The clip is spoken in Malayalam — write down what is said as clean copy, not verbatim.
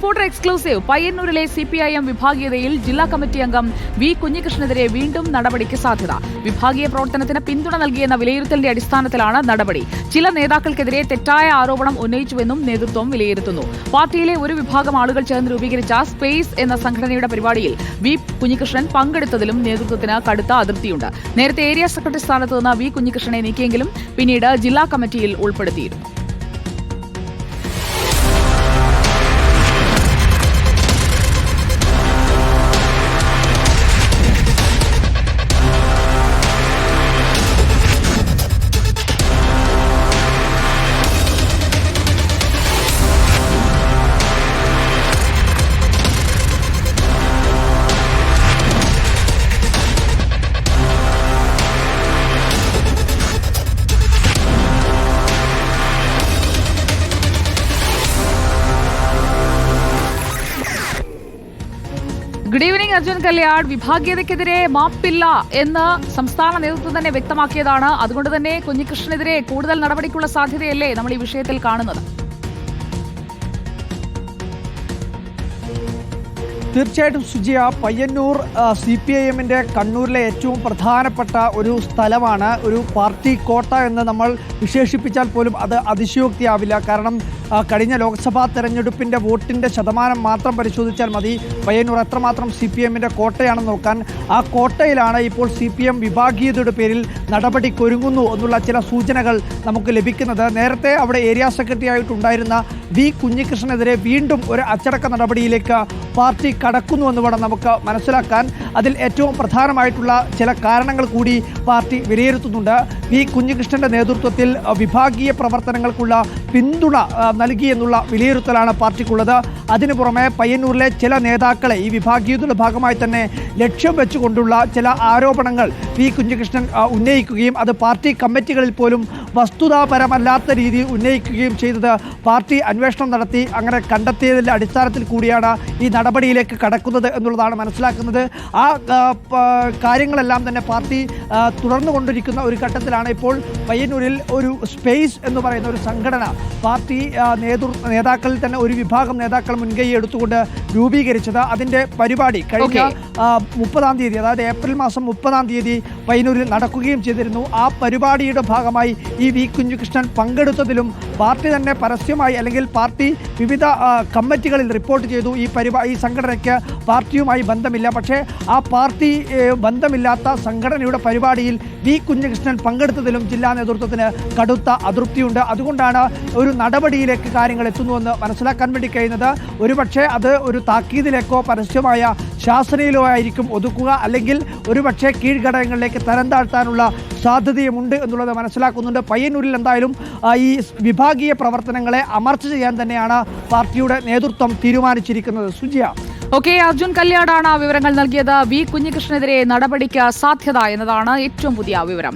Reporter exclusive. പയ്യന്നൂരിലെ CPIM വിഭാഗീയതയിൽ ജില്ലാ കമ്മിറ്റി അംഗം വി കുഞ്ഞികൃഷ്ണനെതിരെ വീണ്ടും നടപടിക്ക് സാധ്യത. വിഭാഗീയ പ്രവർത്തനത്തിന് പിന്തുണ നൽകിയെന്ന വിലയിരുത്തലിന്റെ അടിസ്ഥാനത്തിലാണ് നടപടി. ചില നേതാക്കൾക്കെതിരെ തെറ്റായ ആരോപണം ഉന്നയിച്ചുവെന്നും നേതൃത്വം വിലയിരുത്തുന്നു. പാർട്ടിയിലെ ഒരു വിഭാഗം ആളുകൾ ചേർന്ന് രൂപീകരിച്ച സ്പേസ് എന്ന സംഘടനയുടെ പരിപാടിയിൽ വി കുഞ്ഞികൃഷ്ണൻ പങ്കെടുത്തതിലും നേതൃത്വത്തിന് കടുത്ത അതൃപ്തിയുണ്ട്. നേരത്തെ ഏരിയ സെക്രട്ടറി സ്ഥാനത്ത് നിന്ന് വി കുഞ്ഞികൃഷ്ണനെ നീക്കിയെങ്കിലും പിന്നീട് ജില്ലാ കമ്മിറ്റിയിൽ ഉൾപ്പെടുത്തിയിരുന്നു. Good evening Arjun Kalyad. വിഭാഗീയതയ്ക്കെതിരെ മാപ്പില്ല എന്ന് സംസ്ഥാന നേതൃത്വം തന്നെ വ്യക്തമാക്കിയതാണ്. അതുകൊണ്ട് തന്നെ കുഞ്ഞികൃഷ്ണനെതിരെ കൂടുതൽ നടപടിക്കുള്ള സാധ്യതയല്ലേ നമ്മൾ ഈ വിഷയത്തിൽ കാണുന്നത്? തീർച്ചയായിട്ടും സുജിയ, പയ്യന്നൂർ CPIMന്റെ കണ്ണൂരിലെ ഏറ്റവും പ്രധാനപ്പെട്ട ഒരു സ്ഥലമാണ്. ഒരു പാർട്ടി കോട്ട എന്ന് നമ്മൾ വിശേഷിപ്പിച്ചാൽ പോലും അത് അതിശയോക്തിയാവില്ല. കാരണം കഴിഞ്ഞ ലോക്സഭാ തെരഞ്ഞെടുപ്പിൻ്റെ വോട്ടിൻ്റെ ശതമാനം മാത്രം പരിശോധിച്ചാൽ മതി പയ്യന്നൂർ എത്രമാത്രം CPIMന്റെ കോട്ടയാണെന്ന് നോക്കാൻ. ആ കോട്ടയിലാണ് ഇപ്പോൾ CPM വിഭാഗീയതയുടെ പേരിൽ നടപടിക്കൊരുങ്ങുന്നു എന്നുള്ള ചില സൂചനകൾ നമുക്ക് ലഭിക്കുന്നത്. നേരത്തെ അവിടെ ഏരിയ സെക്രട്ടറി ആയിട്ടുണ്ടായിരുന്ന വി കുഞ്ഞികൃഷ്ണനെതിരെ വീണ്ടും ഒരു അച്ചടക്ക നടപടിയിലേക്ക് പാർട്ടി കടക്കുന്നുവെന്ന് വേണം നമുക്ക് മനസ്സിലാക്കാൻ. അതിൽ ഏറ്റവും പ്രധാനമായിട്ടുള്ള ചില കാരണങ്ങൾ കൂടി പാർട്ടി വിലയിരുത്തുന്നുണ്ട്. വി കുഞ്ഞികൃഷ്ണൻ്റെ നേതൃത്വത്തിൽ വിഭാഗീയ പ്രവർത്തനങ്ങൾക്കുള്ള പിന്തുണ നൽകിയെന്നുള്ള വിലയിരുത്തലാണ് പാർട്ടിക്കുള്ളത്. അതിനു പുറമെ പയ്യന്നൂരിലെ ചില നേതാക്കളെ ഈ വിഭാഗീയതയുടെ ഭാഗമായി തന്നെ ലക്ഷ്യം വെച്ചുകൊണ്ടുള്ള ചില ആരോപണങ്ങൾ വി കുഞ്ഞികൃഷ്ണൻ ഉന്നയിക്കുകയും അത് പാർട്ടി കമ്മിറ്റികളിൽ പോലും വസ്തുതാപരമല്ലാത്ത രീതിയിൽ ഉന്നയിക്കുകയും ചെയ്തത് പാർട്ടി അന്വേഷണം നടത്തി അങ്ങനെ കണ്ടെത്തിയതിൻ്റെ അടിസ്ഥാനത്തിൽ കൂടിയാണ് ഈ നടപടിയിലേക്ക് കടക്കുന്നത് എന്നുള്ളതാണ് മനസ്സിലാക്കുന്നത്. ആ കാര്യങ്ങളെല്ലാം തന്നെ പാർട്ടി തുടർന്നു കൊണ്ടിരിക്കുന്ന ഒരു ഘട്ടത്തിലാണ് ഇപ്പോൾ പയ്യന്നൂരിൽ ഒരു സ്പേസ് എന്ന് പറയുന്ന ഒരു സംഘടന പാർട്ടി നേതാക്കളിൽ തന്നെ ഒരു വിഭാഗം നേതാക്കൾ മുൻകൈ എടുത്തുകൊണ്ട് രൂപീകരിച്ചത്. അതിൻ്റെ പരിപാടി കഴിഞ്ഞ 30-ാം തീയതി, അതായത് ഏപ്രിൽ മാസം 30-ാം തീയതി പയ്യന്നൂരിൽ നടക്കുകയും ചെയ്തിരുന്നു. ആ പരിപാടിയുടെ ഭാഗമായി ഈ വി കുഞ്ഞികൃഷ്ണൻ പങ്കെടുത്തതിലും പാർട്ടി തന്നെ പരസ്യമായി അല്ലെങ്കിൽ പാർട്ടി വിവിധ കമ്മിറ്റികളിൽ റിപ്പോർട്ട് ചെയ്തു ഈ സംഘടനയ്ക്ക് പാർട്ടിയുമായി ബന്ധമില്ല. പക്ഷേ ആ പാർട്ടി ബന്ധമില്ലാത്ത സംഘടനയുടെ പരിപാടിയിൽ വി കുഞ്ഞികൃഷ്ണൻ പങ്കെടുത്തതിലും ജില്ലാ നേതൃത്വത്തിന് കടുത്ത അതൃപ്തിയുണ്ട്. അതുകൊണ്ടാണ് ഒരു നടപടിയിലേക്ക് കാര്യങ്ങൾ എത്തുന്നുവെന്ന് മനസ്സിലാക്കാൻ വേണ്ടി കഴിയുന്നത്. ഒരുപക്ഷെ അത് ഒരു താക്കീതിലേക്കോ പരസ്യമായ ശാസനയിലോ ആയിരിക്കും ഒതുക്കുക, അല്ലെങ്കിൽ ഒരുപക്ഷെ കീഴ്ഘടകങ്ങളിലേക്ക് തരം താഴ്ത്താനുള്ള സാധ്യതയുമുണ്ട് എന്നുള്ളത് മനസ്സിലാക്കുന്നുണ്ട്. പയ്യന്നൂരിൽ എന്തായാലും ഈ വിഭാഗീയ പ്രവർത്തനങ്ങളെ അമർച്ച ചെയ്യാൻ തന്നെയാണ് പാർട്ടിയുടെ നേതൃത്വം തീരുമാനിച്ചിരിക്കുന്നത്. സുജിയ. അർജുൻ കല്യാടാണ് വിവരങ്ങൾ നൽകിയത്. വി കുഞ്ഞികൃഷ്ണനെതിരെ നടപടിക്ക് സാധ്യത എന്നതാണ് ഏറ്റവും പുതിയ വിവരം.